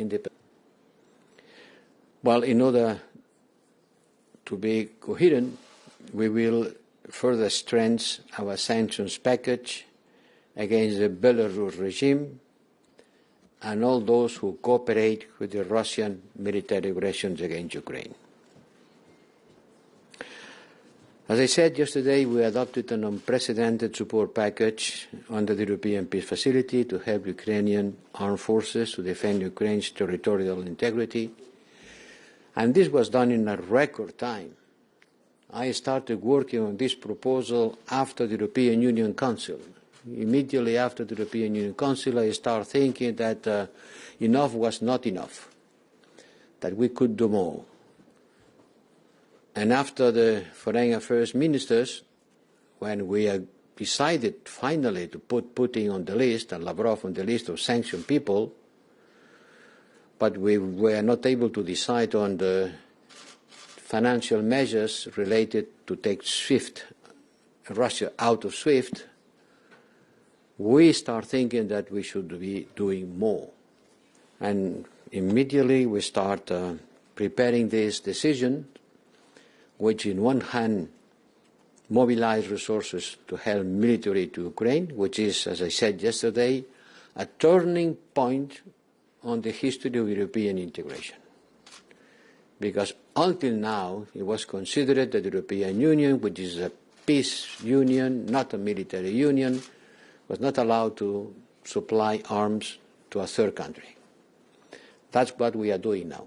independence. Well, in order to be coherent, we will further strengthen our sanctions package against the Belarus regime and all those who cooperate with the Russian military aggressions against Ukraine. As I said yesterday, we adopted an unprecedented support package under the European Peace Facility to help Ukrainian armed forces to defend Ukraine's territorial integrity. And this was done in a record time. I started working on this proposal after the European Union Council. Immediately after the European Union Council, I started thinking that enough was not enough, that we could do more. And after the Foreign Affairs Ministers, when we decided finally to put Putin on the list and Lavrov on the list of sanctioned people, but we were not able to decide on the financial measures related to take Russia out of SWIFT, we start thinking that we should be doing more. And immediately we start preparing this decision, which in one hand mobilize resources to help military to Ukraine, which is, as I said yesterday, a turning point on the history of European integration. Because until now, it was considered that the European Union, which is a peace union, not a military union, was not allowed to supply arms to a third country. That's what we are doing now.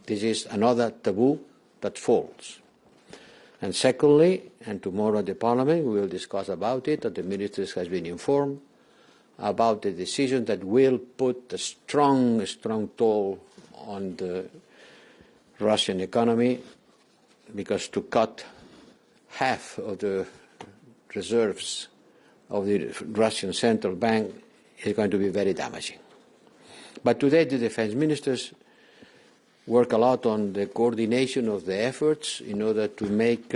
This is another taboo that falls. And secondly, and tomorrow at the Parliament we will discuss about it, that the ministers has been informed about the decision that will put a strong toll on the Russian economy, because to cut half of the reserves of the Russian central bank is going to be very damaging. But today the defense ministers work a lot on the coordination of the efforts in order to make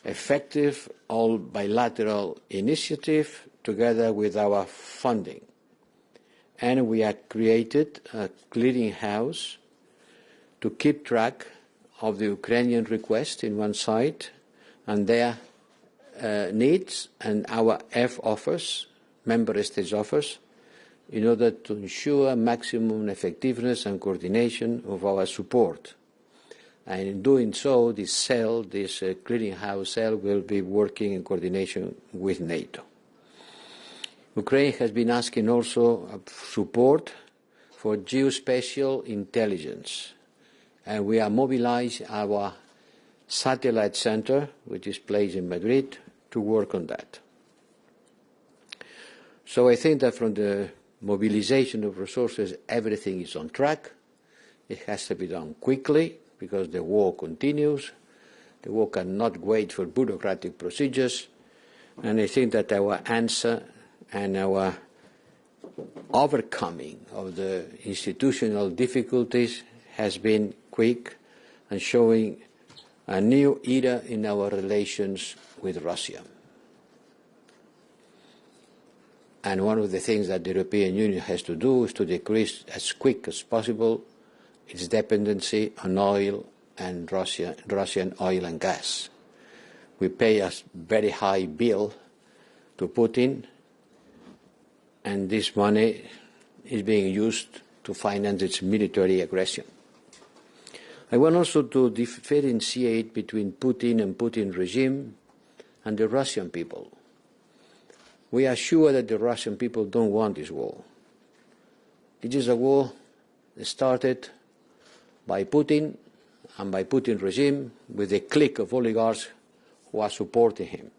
effective all bilateral initiative together with our funding. And we have created a clearinghouse to keep track of the Ukrainian request in one side and their needs, and our offers, member states offers, in order to ensure maximum effectiveness and coordination of our support. And in doing so, this clearinghouse cell, will be working in coordination with NATO. Ukraine has been asking also support for geospatial intelligence, and we are mobilizing our satellite center, which is placed in Madrid, to work on that. So I think that from the mobilization of resources, everything is on track. It has to be done quickly because the war continues. The war cannot wait for bureaucratic procedures. And I think that our answer and our overcoming of the institutional difficulties has been quick and showing a new era in our relations with Russia. And one of the things that the European Union has to do is to decrease as quick as possible its dependency on oil and Russian oil and gas. We pay a very high bill to Putin, and this money is being used to finance its military aggression. I want also to differentiate between Putin and Putin regime and the Russian people. We are sure that the Russian people don't want this war. It is a war that started by Putin and by Putin regime with a clique of oligarchs who are supporting him.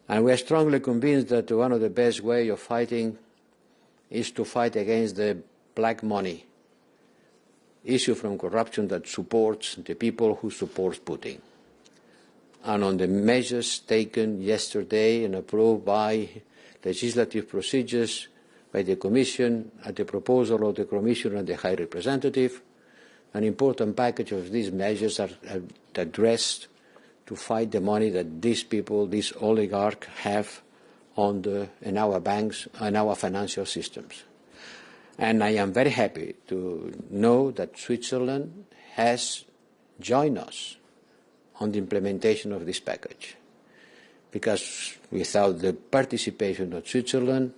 And we are strongly convinced that one of the best ways of fighting is to fight against the black money issue from corruption that supports the people who support Putin. And on the measures taken yesterday and approved by legislative procedures by the Commission at the proposal of the Commissioner and the High Representative, an important package of these measures are addressed to fight the money that these people, these oligarchs, have in our banks and our financial systems. And I am very happy to know that Switzerland has joined us on the implementation of this package. Because without the participation of Switzerland,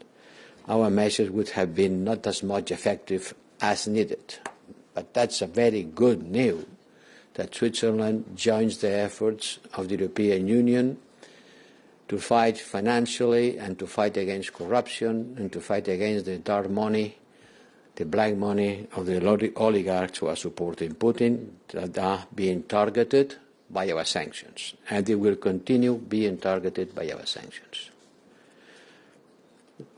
our measures would have been not as much effective as needed. But that's a very good news that Switzerland joins the efforts of the European Union to fight financially and to fight against corruption and to fight against the dark money, the black money of the oligarchs who are supporting Putin, that are being targeted by our sanctions. And they will continue being targeted by our sanctions.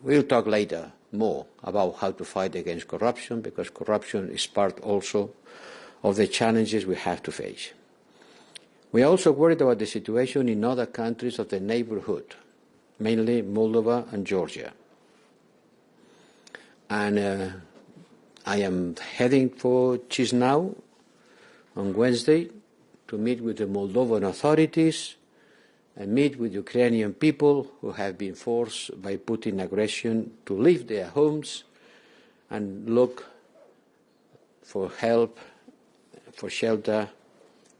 We'll talk later more about how to fight against corruption, because corruption is part also of the challenges we have to face. We are also worried about the situation in other countries of the neighborhood, mainly Moldova and Georgia. And I am heading for Chisinau on Wednesday to meet with the Moldovan authorities and meet with Ukrainian people who have been forced by Putin aggression to leave their homes and look for help, for shelter,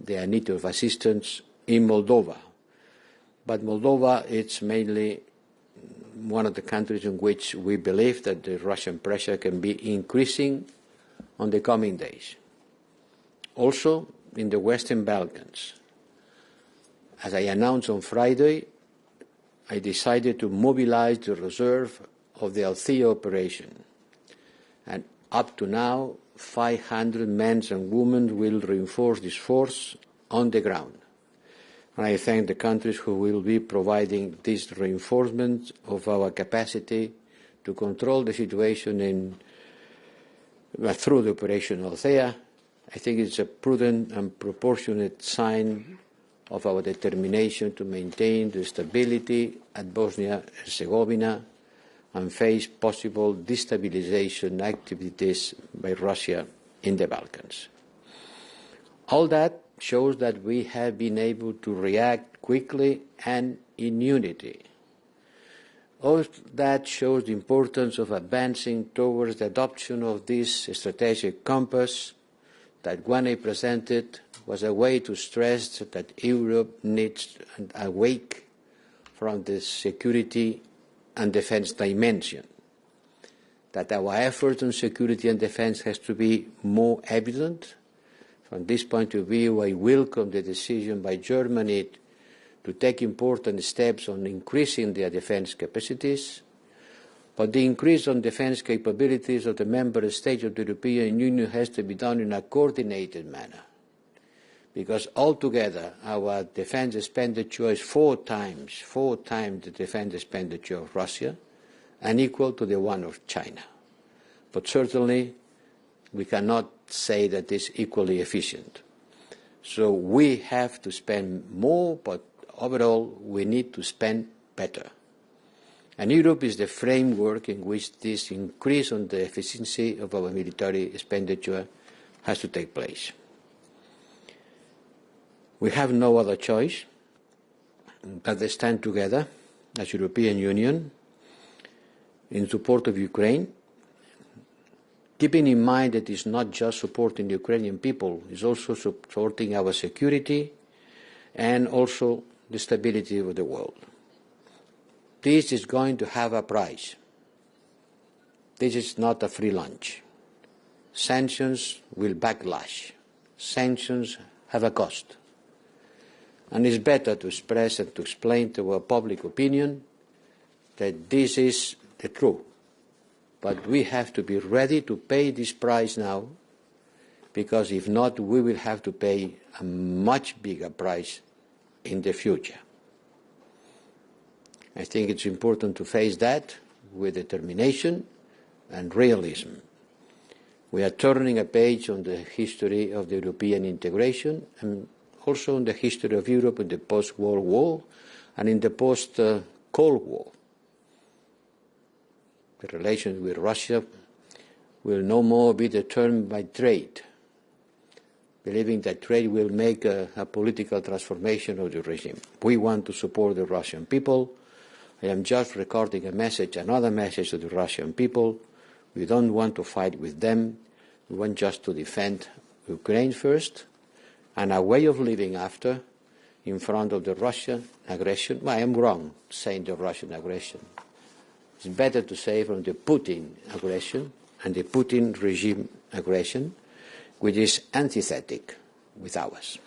their need of assistance in Moldova. But Moldova is mainly one of the countries in which we believe that the Russian pressure can be increasing on the coming days. Also, in the Western Balkans, as I announced on Friday, I decided to mobilize the reserve of the Althea operation. And up to now, 500 men and women will reinforce this force on the ground. And I thank the countries who will be providing this reinforcement of our capacity to control the situation through the Operation Althea. I think it's a prudent and proportionate sign of our determination to maintain the stability at Bosnia-Herzegovina and face possible destabilization activities by Russia in the Balkans. All that shows that we have been able to react quickly and in unity. All that shows the importance of advancing towards the adoption of this strategic compass that when I presented was a way to stress that Europe needs to awake from the security and defense dimension, that our efforts on security and defense has to be more evident. From this point of view, I welcome the decision by Germany to take important steps on increasing their defense capacities, but the increase on defense capabilities of the member states of the European Union has to be done in a coordinated manner, because altogether our defense expenditure is four times the defense expenditure of Russia and equal to the one of China. But certainly we cannot say that it's equally efficient. So we have to spend more, but overall we need to spend better. And Europe is the framework in which this increase on the efficiency of our military expenditure has to take place. We have no other choice but to stand together as European Union in support of Ukraine, keeping in mind that it's not just supporting the Ukrainian people, it's also supporting our security and also the stability of the world. This is going to have a price. This is not a free lunch. Sanctions will backlash. Sanctions have a cost. And it's better to express and to explain to our public opinion that this is the truth. But we have to be ready to pay this price now, because if not, we will have to pay a much bigger price in the future. I think it's important to face that with determination and realism. We are turning a page on the history of the European integration and also on the history of Europe in the post-World War and in the post-Cold War. The relations with Russia will no more be determined by trade, believing that trade will make a political transformation of the regime. We want to support the Russian people. I am just recording a message, another message to the Russian people. We don't want to fight with them. We want just to defend Ukraine first and our way of living after in front of the Russian aggression. Well, I am wrong saying the Russian aggression. It's better to say from the Putin aggression and the Putin regime aggression, which is antithetic with ours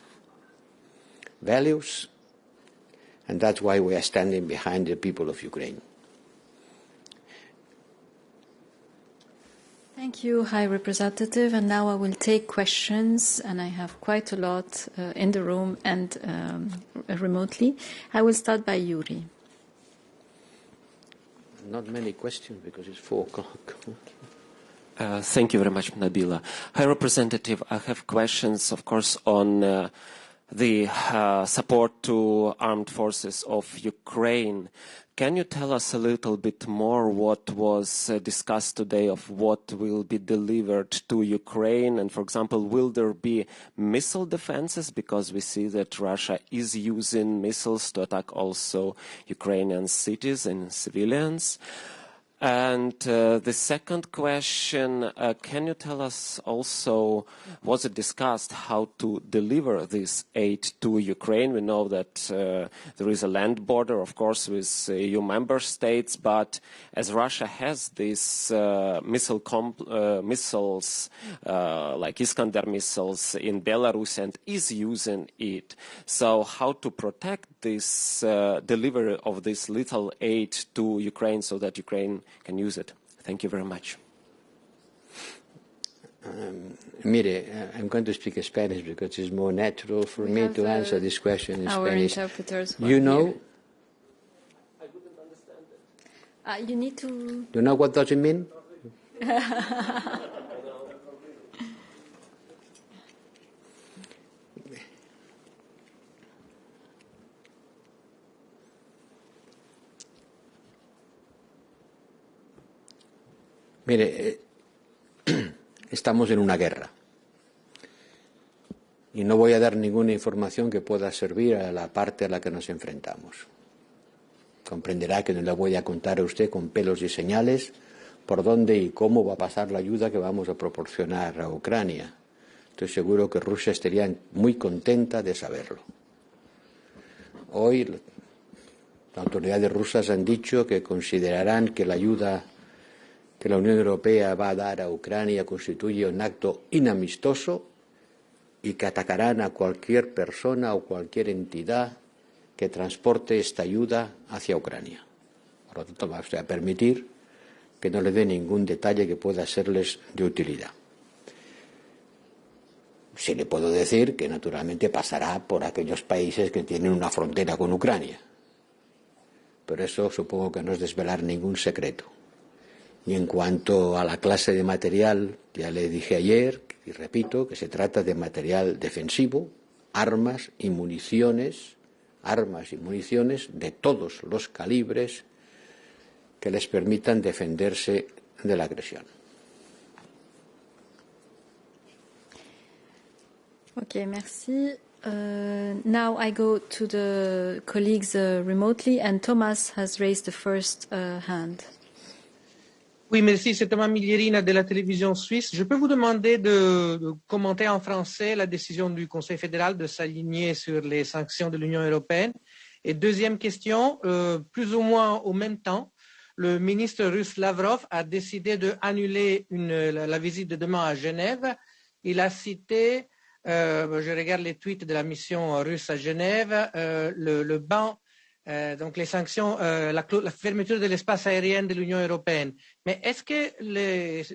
values, and that's why we are standing behind the people of Ukraine. Thank you, High Representative. And now I will take questions, and I have quite a lot in the room and remotely. I will start by Yuri. Not many questions because it's 4 o'clock. Thank you very much, Nabila. High Representative, I have questions, of course, on the support to armed forces of Ukraine. Can you tell us a little bit more what was discussed today of what will be delivered to Ukraine? And, for example, will there be missile defenses? Because we see that Russia is using missiles to attack also Ukrainian cities and civilians. And the second question, can you tell us also, was it discussed how to deliver this aid to Ukraine? We know that there is a land border, of course, with EU member states, but as Russia has these missiles, like Iskander missiles in Belarus and is using it, so how to protect this delivery of this little aid to Ukraine so that Ukraine can use it? Thank you very much. I'm going to speak Spanish because it's more natural for me to answer this question in Spanish. Interpreters. You know? I wouldn't understand it. You need to... Do you know what does it mean? Mire, estamos en una guerra y no voy a dar ninguna información que pueda servir a la parte a la que nos enfrentamos. Comprenderá que no le voy a contar a usted con pelos y señales por dónde y cómo va a pasar la ayuda que vamos a proporcionar a Ucrania. Estoy seguro que Rusia estaría muy contenta de saberlo. Hoy las autoridades rusas han dicho que considerarán que la ayuda que la Unión Europea va a dar a Ucrania constituye un acto inamistoso y que atacarán a cualquier persona o cualquier entidad que transporte esta ayuda hacia Ucrania. Por lo tanto, va a permitir que no le dé ningún detalle que pueda serles de utilidad. Sí le puedo decir que naturalmente pasará por aquellos países que tienen una frontera con Ucrania, pero eso supongo que no es desvelar ningún secreto. Y en cuanto a la clase de material, ya le dije ayer y repito que se trata de material defensivo, armas y municiones de todos los calibres que les permitan defenderse de la agresión. Okay, merci. Now I go to the colleagues remotely, and Thomas has raised the first hand. Oui, merci. C'est Thomas Miglierina de la télévision suisse. Je peux vous demander de commenter en français la décision du Conseil fédéral de s'aligner sur les sanctions de l'Union européenne. Et deuxième question, plus ou moins au même temps, le ministre russe Lavrov a décidé d'annuler la visite de demain à Genève. Il a cité, je regarde les tweets de la mission russe à Genève, le ban, donc les sanctions, la fermeture de l'espace aérien de l'Union européenne. Mais est-ce que les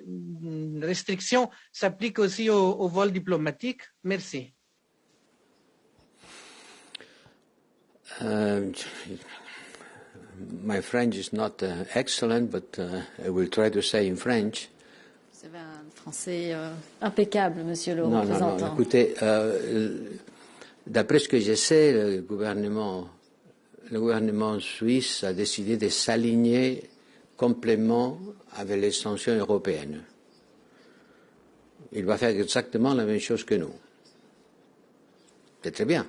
restrictions s'appliquent aussi aux vols diplomatiques? Merci. My French is not excellent, but I will try to say in French. Vous avez un français impeccable, monsieur le représentant. Non, écoutez, d'après ce que je sais, le gouvernement suisse a décidé de s'aligner complètement avec les sanctions européennes. Il va faire exactement la même chose que nous. C'est très bien.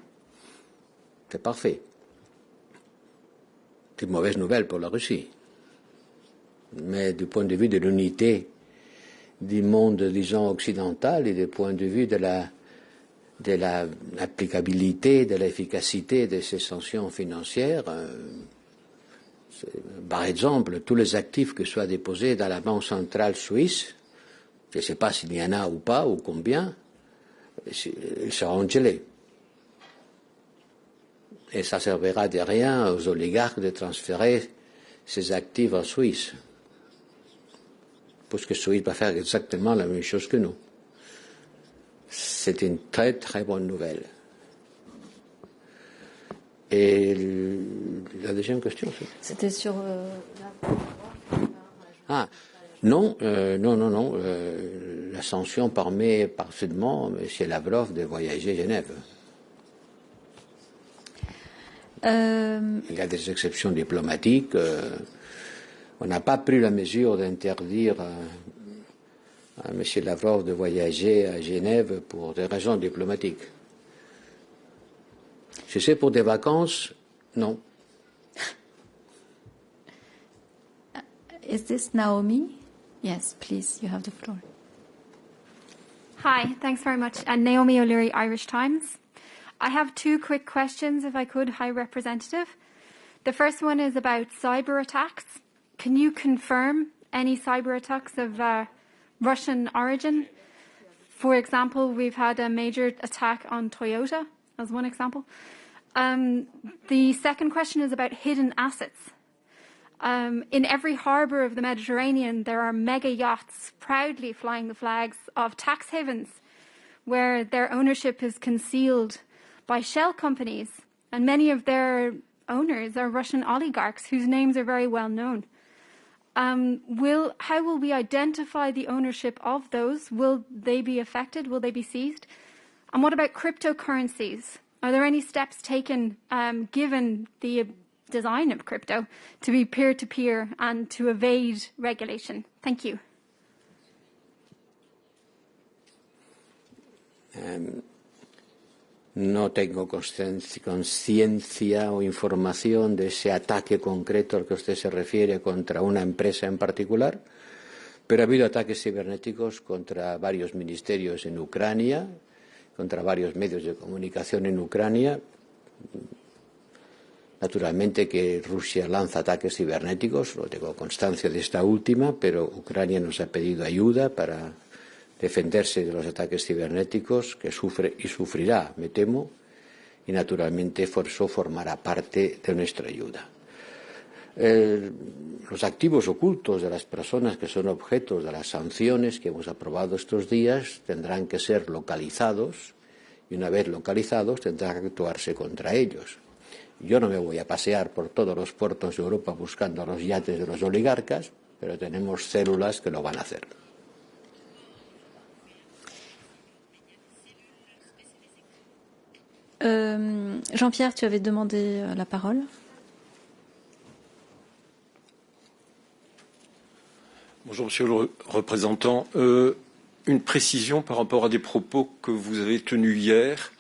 C'est parfait. C'est une mauvaise nouvelle pour la Russie. Mais du point de vue de l'unité du monde, disons, occidental et du point de vue de l'applicabilité, de l'efficacité de ces sanctions financières. Par exemple, tous les actifs qui soient déposés dans la Banque centrale suisse, je ne sais pas s'il y en a ou pas, ou combien, ils seront gelés. Et ça ne servira de rien aux oligarques de transférer ces actifs en Suisse. Parce que Suisse va faire exactement la même chose que nous. C'est une très très bonne nouvelle. Et la deuxième question, c'était sur non. La sanction permet parfaitement M. Lavrov de voyager à Genève. Il y a des exceptions diplomatiques. On n'a pas pris la mesure d'interdire à M. Lavrov de voyager à Genève pour des raisons diplomatiques. Si c'est pour des vacances, non. Is this Naomi? Yes, please, you have the floor. Hi, thanks very much. Naomi O'Leary, Irish Times. I have two quick questions, if I could, High Representative. The first one is about cyber attacks. Can you confirm any cyber attacks of Russian origin? For example, we've had a major attack on Toyota, as one example. The second question is about hidden assets. In every harbour of the Mediterranean, there are mega yachts proudly flying the flags of tax havens, where their ownership is concealed by shell companies, and many of their owners are Russian oligarchs whose names are very well known. How will we identify the ownership of those? Will they be affected? Will they be seized? And what about cryptocurrencies? Are there any steps taken, given the design of crypto, to be peer-to-peer and to evade regulation? Thank you. No tengo conciencia o información de ese ataque concreto al que usted se refiere contra una empresa en particular, pero ha habido ataques cibernéticos contra varios ministerios en Ucrania, contra varios medios de comunicación en Ucrania. Naturalmente que Rusia lanza ataques cibernéticos, no tengo constancia de esta última, pero Ucrania nos ha pedido ayuda para defenderse de los ataques cibernéticos que sufre y sufrirá, me temo, y naturalmente eso formará parte de nuestra ayuda. Los activos ocultos de las personas que son objetos de las sanciones que hemos aprobado estos días tendrán que ser localizados y una vez localizados tendrá que actuarse contra ellos. Yo no me voy a pasear por todos los puertos de Europa buscando los yates de los oligarcas, pero tenemos células que lo van a hacer. Jean-Pierre, tu avais demandé la parole. Bonjour, Monsieur le représentant. Une précision par rapport à des propos que vous avez tenus hier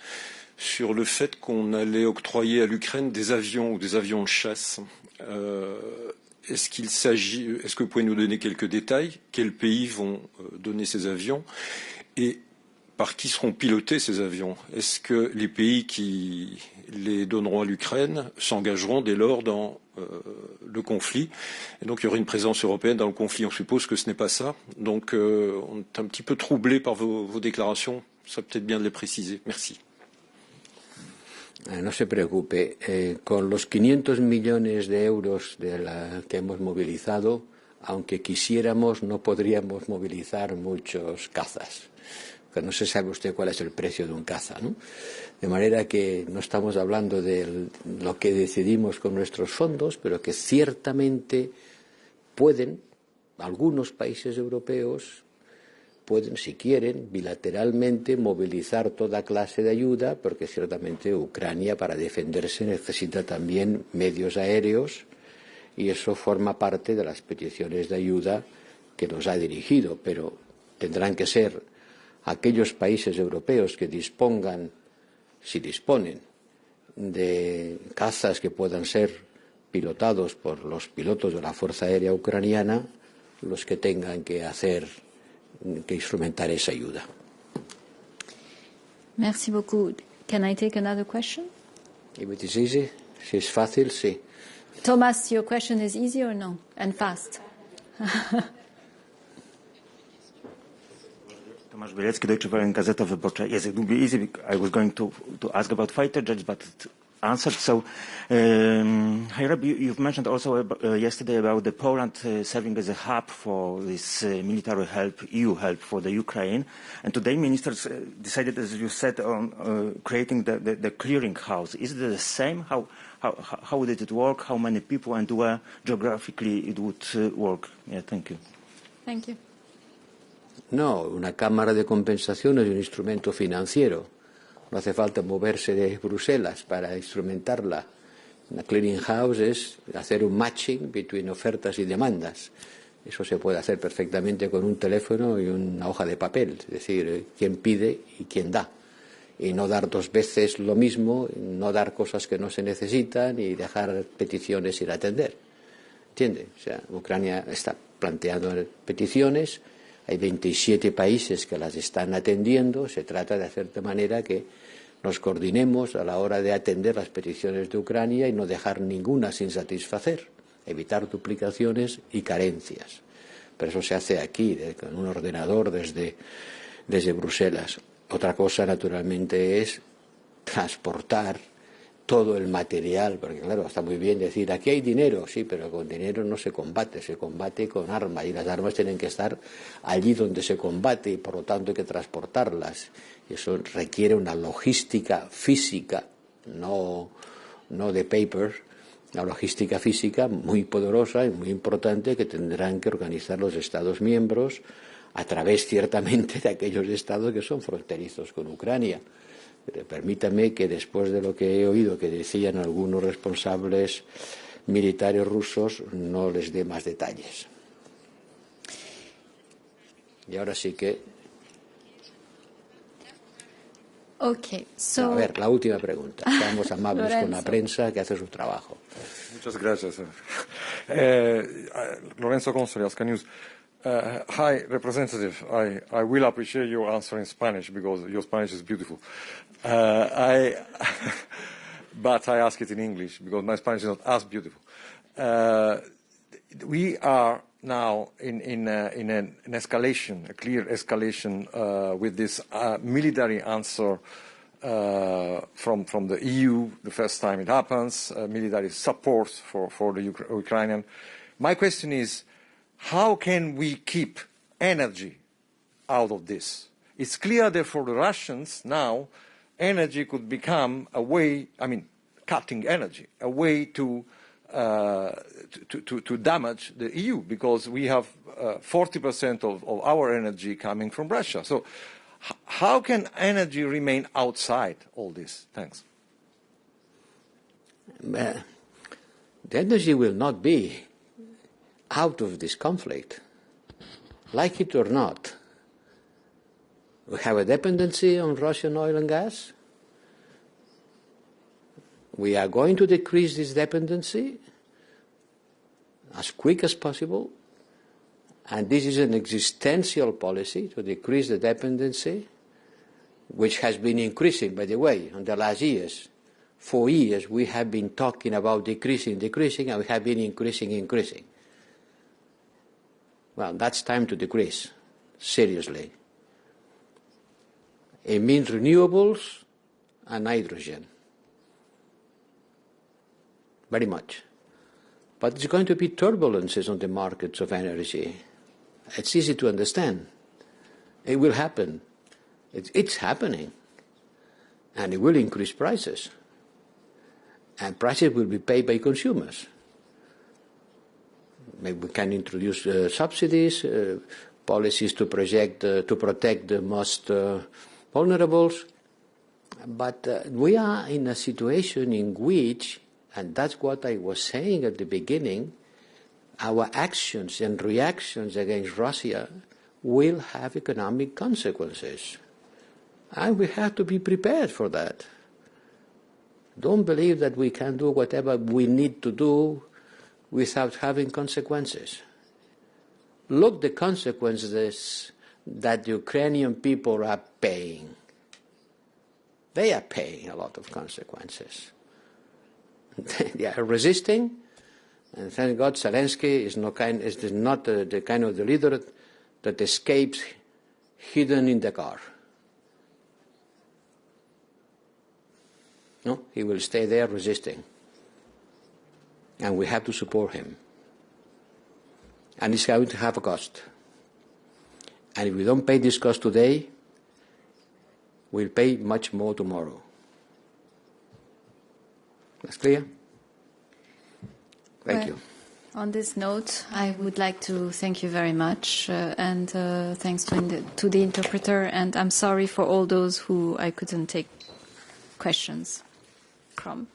sur le fait qu'on allait octroyer à l'Ukraine des avions ou des avions de chasse. Est-ce que vous pouvez nous donner quelques détails? Quels pays vont donner ces avions? Et par qui seront pilotés ces avions? Est-ce que les pays qui les donneront à l'Ukraine s'engageront dès lors dans le conflit? Et donc il y aura une présence européenne dans le conflit. On suppose que ce n'est pas ça. Donc on est un petit peu troublé par vos déclarations. Ça serait peut-être bien de les préciser. Merci. No se preocupe. Con los 500 millones de euros que hemos movilizado, aunque quisiéramos, no podríamos movilizar muchos cazas. No se sabe usted cuál es el precio de un caza, ¿no? De manera que no estamos hablando de lo que decidimos con nuestros fondos, pero que ciertamente pueden, algunos países europeos pueden, si quieren, bilateralmente movilizar toda clase de ayuda, porque ciertamente Ucrania para defenderse necesita también medios aéreos y eso forma parte de las peticiones de ayuda que nos ha dirigido, pero tendrán que ser aquellos países europeos que dispongan, si disponen, de cazas que puedan ser pilotados por los pilotos de la Fuerza Aérea Ucraniana, los que tengan que hacer que instrumentar esa ayuda. Merci beaucoup. Can I take another question? If it is easy, si es fácil, sí. Thomas, your question is easy or no? And fast. Tomasz Bielecki, Deutsche Welle, Gazeta Wyborcza. Yes, it would be easy. I was going to ask about fighter jets, but it answered. So, Hajrab, you've mentioned also yesterday about the Poland serving as a hub for this military help, EU help for the Ukraine. And today ministers decided, as you said, on creating the clearinghouse. Is it the same? How did it work? How many people and where geographically it would work? Yeah, thank you. Thank you. No, una cámara de compensación es un instrumento financiero. No hace falta moverse de Bruselas para instrumentarla. Una clearing house es hacer un matching entre ofertas y demandas. Eso se puede hacer perfectamente con un teléfono y una hoja de papel, es decir, quién pide y quién da. Y no dar dos veces lo mismo, no dar cosas que no se necesitan y dejar peticiones sin atender. ¿Entiende? O sea, Ucrania está planteando peticiones. Hay 27 países que las están atendiendo. Se trata de hacer de manera que nos coordinemos a la hora de atender las peticiones de Ucrania y no dejar ninguna sin satisfacer, evitar duplicaciones y carencias. Pero eso se hace aquí, con un ordenador desde Bruselas. Otra cosa, naturalmente, es transportar todo el material, porque claro, está muy bien decir, aquí hay dinero, sí, pero con dinero no se combate con armas, y las armas tienen que estar allí donde se combate, y por lo tanto hay que transportarlas. Y eso requiere una logística física, no de paper, una logística física muy poderosa y muy importante que tendrán que organizar los Estados miembros a través, ciertamente, de aquellos estados que son fronterizos con Ucrania. Permítame que después de lo que he oído que decían algunos responsables militares rusos, no les dé más detalles. Y ahora sí que... Okay, so... A ver, la última pregunta. Seamos amables con la prensa que hace su trabajo. Muchas gracias. Lorenzo Consoli, Asca News. High Representative, I will appreciate your answer in Spanish because your Spanish is beautiful. But I ask it in English because my Spanish is not as beautiful. We are now in an escalation, a clear escalation with this military answer from the EU, the first time it happens, military support for the Ukrainian. My question is, how can we keep energy out of this? It's clear that for the Russians now, energy could become a way, cutting energy, a way to damage the EU, because we have 40% of our energy coming from Russia. So how can energy remain outside all this? Thanks. The energy will not be out of this conflict, like it or not. We have a dependency on Russian oil and gas. We are going to decrease this dependency as quick as possible, and this is an existential policy to decrease the dependency, which has been increasing, by the way, in the last years. 4 years we have been talking about decreasing, and we have been increasing. Well, that's time to decrease, seriously. It means renewables and hydrogen. Very much. But there's going to be turbulences on the markets of energy. It's easy to understand. It will happen. It's happening. And it will increase prices. And prices will be paid by consumers. Maybe we can introduce subsidies, policies to protect the most vulnerables. But we are in a situation in which, and that's what I was saying at the beginning, our actions and reactions against Russia will have economic consequences. And we have to be prepared for that. Don't believe that we can do whatever we need to do without having consequences. Look the consequences that the Ukrainian people are paying. They are paying a lot of consequences. They are resisting, and thank God Zelensky is not the kind of the leader that escapes hidden in the car. No, he will stay there resisting. And we have to support him. And it's going to have a cost. And if we don't pay this cost today, we'll pay much more tomorrow. That's clear? Thank you. On this note, I would like to thank you very much, and thanks to the interpreter, and I'm sorry for all those who I couldn't take questions from.